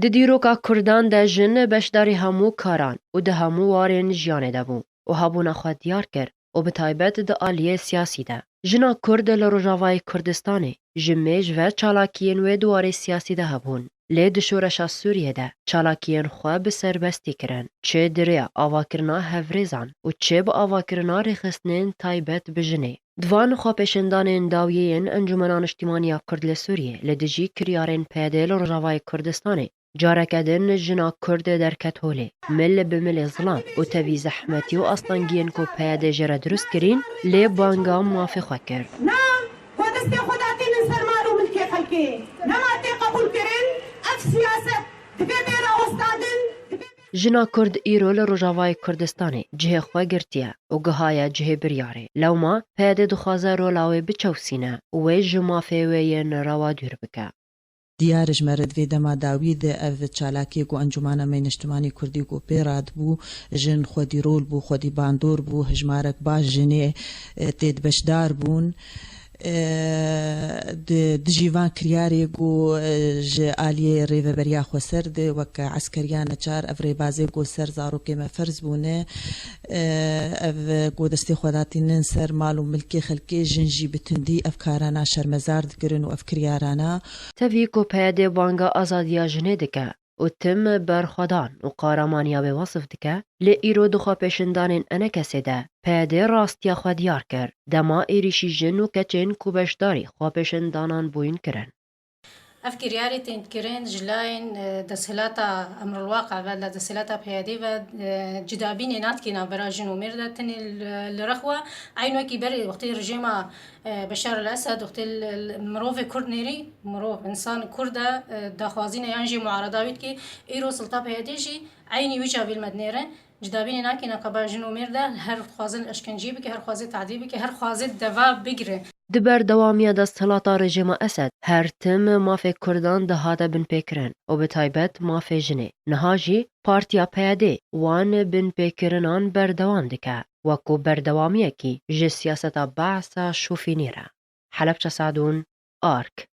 Di dîroka Kurdan de jin beşdarî hemû karan û di hemû warên jiyanê de bû û hebûna xwe diyar kir û bi taybet di aliyê siyasî de. Jina Kurd li Rojavayê Kurdistanê ji mêj ve çalakiyên wê di warê siyasî de hebûn. Lê di şoreşa Sûriyê de çalakiyên xwe bi serbestî kirin, çê di rêya avakirina hevrêzan û çê bi avakirina rêxistinên taybet bi jinê. Di van xwepêşandanên dawiyê yên Encûmena Niştimaniya Kurd li Sûriyê li dijî kiryarên pêdê li Rojavayê Kurdistanê careke din jina Kurd derket holê, mil bi milê zilam û tevî zehmetî û astangiyên ku pêdê jê re durust kirîn lê banga mafê xwe kir. Jina Kurd îro li Rojavayê Kurdistanê cihê xwe girtiye û gihaye cihê biryarê. Lewma pêdê dixwaze rola wê biçewsîne û wê ji mafê wê yên rewa dûr bike. دیار جمرد وی دما داوی ده اف چالاکی گو انجمانا می نشتمانی کردی گو پیراد بو جن خودی رول بو خودی باندور بو هجمارک باش جنه تید بشدار بون د جیوان کریاری گو ج آلیه ریو بریا خو سر ده وک عسکریان چار افری بازی گو سر زارو که مفرز بونه اف گو دستی خوداتی نن سر مالو ملکی خلکی جنجی بتندی افکارانا شرمزار دگرن و افکریارانا تevî ku pêdê banga azadiya jinê dike û tim berxwedan û qaramaniya wê wasif dike, lê îro di xwepêşandanên enekesê de pêdê rastiya xwe diyar kir. Dema êrişî jin û keçên ku beşdarî xwepêşandanan bûyîn kirin. اف كرياري تنكرين جلاين دسهلاتا امر الواقع ولا دسهلاتا بيادي و جدابين ناتكينا براجين وميردا تني الرخوة عينو كي بري وقت رجيما بشار الاسد وقت المروف كرد نيري مروف انسان كردا داخوازين ينجي معارضاويت كي ايرو سلطة بياديجي عيني وجه بالمدنيره جدابين ناكينا كباجين وميردا هر خوازن اشكنجي بك هر خوازي تعذيبك هر خوازي دوا بگره. Di berdewamiya desthelata rejima Esed her tim mafê Kurdan dihate binpêkirin û bi taybet mafê jinê. Niha jî Partiya PYD wan binpêkirinan berdewam dike wekû berdewamiyekî ji siyaseta behsa şûfînî re. Helepçe Sedûn, ARK.